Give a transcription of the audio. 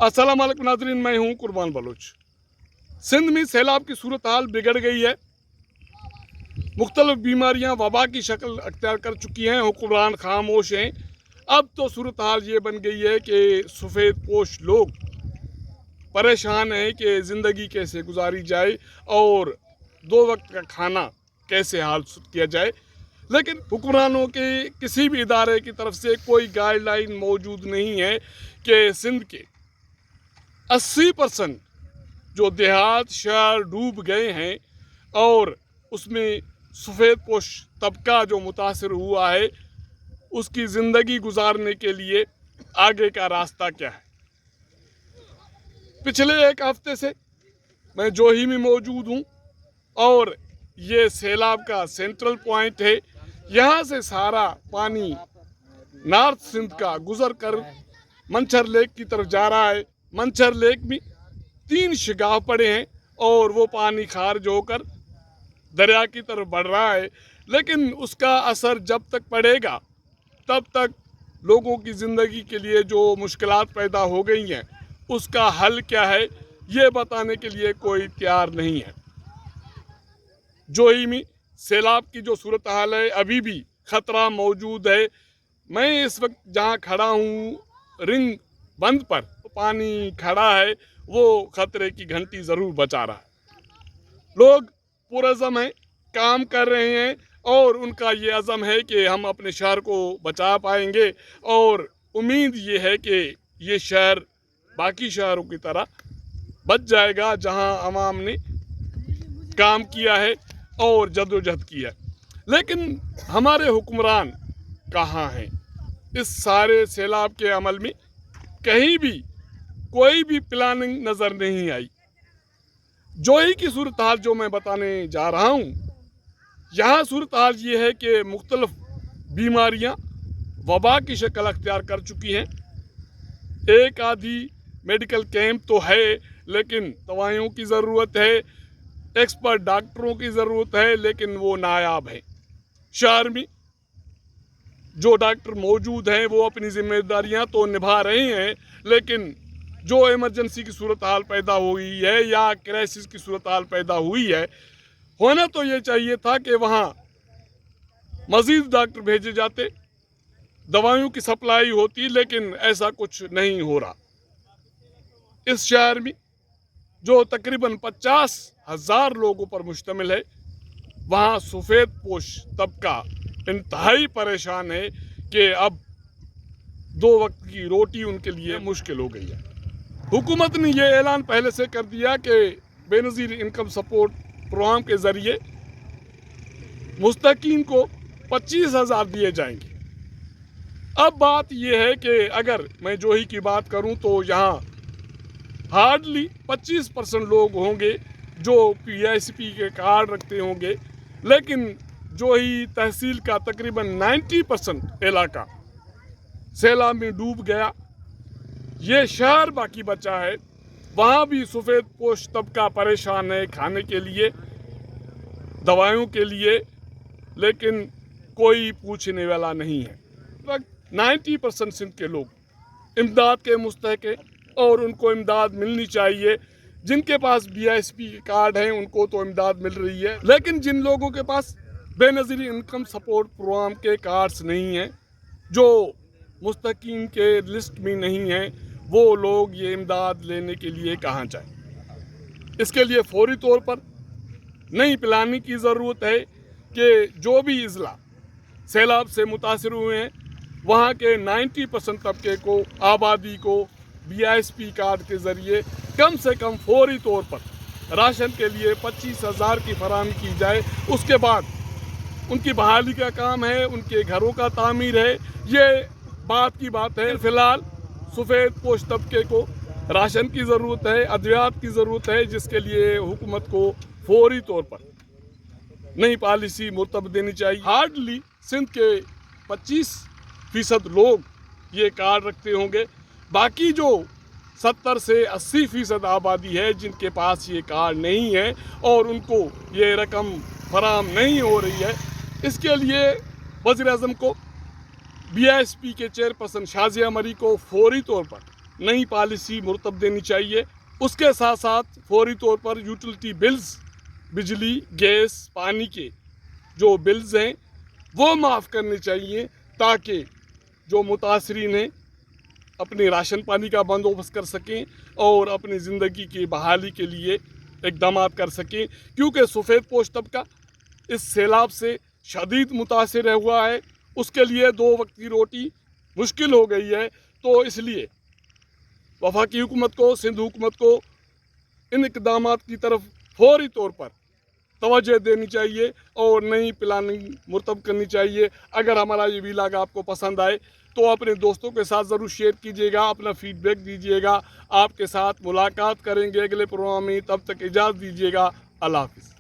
अस्सलाम वालेकुम नाज़रीन, मैं हूँ कुर्बान बलोच। सिंध में सैलाब की सूरत हाल बिगड़ गई है। मुख्तलिफ बीमारियाँ वबा की शक्ल अख्तियार कर चुकी हैं। हुक्मरान खामोश हैं। अब तो सूरत हाल ये बन गई है कि सफ़ेद पोश लोग परेशान हैं कि ज़िंदगी कैसे गुजारी जाए और दो वक्त का खाना कैसे हासिल किया जाए। लेकिन हुक्मरानों के किसी भी इदारे की तरफ से कोई गाइडलाइन मौजूद नहीं है कि सिंध के 80% जो देहात शहर डूब गए हैं और उसमें सफ़ेद पोश तबका जो मुतासर हुआ है, उसकी ज़िंदगी गुजारने के लिए आगे का रास्ता क्या है। पिछले एक हफ्ते से मैं जोही में मौजूद हूँ और ये सैलाब का सेंट्रल पॉइंट है। यहाँ से सारा पानी नॉर्थ सिंध का गुजर कर मंछर लेक की तरफ जा रहा है। मंछर लेक में 3 शिगाव पड़े हैं और वो पानी खारिज होकर दरिया की तरफ बढ़ रहा है। लेकिन उसका असर जब तक पड़ेगा तब तक लोगों की ज़िंदगी के लिए जो मुश्किलात पैदा हो गई हैं, उसका हल क्या है ये बताने के लिए कोई तैयार नहीं है। जोही में सैलाब की जो सूरत हाल है, अभी भी ख़तरा मौजूद है। मैं इस वक्त जहाँ खड़ा हूँ रिंग बंद पर, पानी खड़ा है, वो ख़तरे की घंटी ज़रूर बजा रहा है। लोग पुरज़म हैं, काम कर रहे हैं और उनका ये अज़म है कि हम अपने शहर को बचा पाएंगे और उम्मीद ये है कि ये शहर बाकी शहरों की तरह बच जाएगा जहां अवाम ने काम किया है और जद्दोजहद की है। लेकिन हमारे हुक्मरान कहाँ हैं? इस सारे सैलाब के अमल में कहीं भी कोई भी प्लानिंग नज़र नहीं आई। जोही की सूरत हाल जो मैं बताने जा रहा हूँ, यहाँ सूरत हाल ये है कि मुख्तलिफ बीमारियाँ वबा की शक्ल अख्तियार कर चुकी हैं। एक आधी मेडिकल कैंप तो है, लेकिन दवाइयों की ज़रूरत है, एक्सपर्ट डॉक्टरों की ज़रूरत है, लेकिन वो नायाब हैं। शहर में जो डॉक्टर मौजूद हैं वो अपनी ज़िम्मेदारियां तो निभा रहे हैं, लेकिन जो इमरजेंसी की सूरत हाल पैदा हुई है या क्राइसिस की सूरत हाल पैदा हुई है, होना तो ये चाहिए था कि वहाँ मज़ीद डॉक्टर भेजे जाते, दवाइयों की सप्लाई होती, लेकिन ऐसा कुछ नहीं हो रहा। इस शहर में जो तकरीबन 50,000 लोगों पर मुश्तमिल है, वहाँ सफ़ेद पोश तबका इंतहाई परेशान है कि अब 2 वक्त की रोटी उनके लिए मुश्किल हो गई है। हुकूमत ने यह ऐलान पहले से कर दिया कि बेनज़ीर इनकम सपोर्ट प्रोग्राम के ज़रिए मुस्तकीन को 25,000 दिए जाएंगे। अब बात यह है कि अगर मैं जोही की बात करूं तो यहाँ हार्डली 25% लोग होंगे जो PICP के कार्ड रखते होंगे, लेकिन जोही तहसील का तकरीबन 90% इलाका सैलाब में डूब गया। ये शहर बाकी बचा है, वहाँ भी सफ़ेद पोश तबका परेशान है खाने के लिए, दवाइयों के लिए, लेकिन कोई पूछने वाला नहीं है। लगभग 90% सिंध के लोग इमदाद के मुस्तहक हैं और उनको इमदाद मिलनी चाहिए। जिनके पास BICP के कार्ड हैं उनको तो इमदाद मिल रही है, लेकिन जिन लोगों के पास बेनज़ीर इनकम सपोर्ट प्रोग्राम के कार्ड्स नहीं हैं, जो मुस्तकीन के लिस्ट में नहीं हैं, वो लोग ये इमदाद लेने के लिए कहाँ जाएं। इसके लिए फौरी तौर पर नई प्लानिंग की ज़रूरत है कि जो भी अज़ला सैलाब से मुतासर हुए हैं, वहाँ के 90% तबके को, आबादी को BICP कार्ड के ज़रिए कम से कम फौरी तौर पर राशन के लिए 25,000 की फराहमी की जाए। उसके बाद उनकी बहाली का काम है, उनके घरों का तामीर है, ये बात की बात है। फ़िलहाल सफ़ेद पोश तबके को राशन की ज़रूरत है, अद्वियात की ज़रूरत है, जिसके लिए हुकूमत को फौरी तौर पर नई पॉलिसी मुर्तब देनी चाहिए। हार्डली सिंध के 25% लोग ये कार्ड रखते होंगे, बाकी जो 70 से 80% आबादी है जिनके पास ये कार्ड नहीं है और उनको ये रकम फराहम नहीं हो रही है। इसके लिए वज़ीर-ए-आज़म को BICP के चेयरपर्सन शाज़िया मरी को फौरी तौर पर नई पॉलिसी मुर्तब देनी चाहिए। उसके साथ साथ फौरी तौर पर यूटिलिटी बिल्स, बिजली, गैस, पानी के जो बिल्स हैं वो माफ़ करने चाहिए, ताकि जो मुतासरीन हैं अपने राशन पानी का बंदोबस्त कर सकें और अपनी ज़िंदगी की बहाली के लिए इक़दाम कर सकें। क्योंकि सफ़ेद पोश तबका इस सैलाब से शदीद मुतासिर हुआ है, उसके लिए 2 वक्त की रोटी मुश्किल हो गई है। तो इसलिए वफाकी हुकूमत को, सिंध हुकूमत को इन इक़दामात की तरफ फौरी तौर पर तवज्जो देनी चाहिए और नई प्लानिंग मुर्तब करनी चाहिए। अगर हमारा ये व्लॉग आपको पसंद आए तो अपने दोस्तों के साथ ज़रूर शेयर कीजिएगा, अपना फीडबैक दीजिएगा। आपके साथ मुलाकात करेंगे अगले प्रोग्राम में, तब तक इजाज़त दीजिएगा। अल्लाह हाफ़िज़।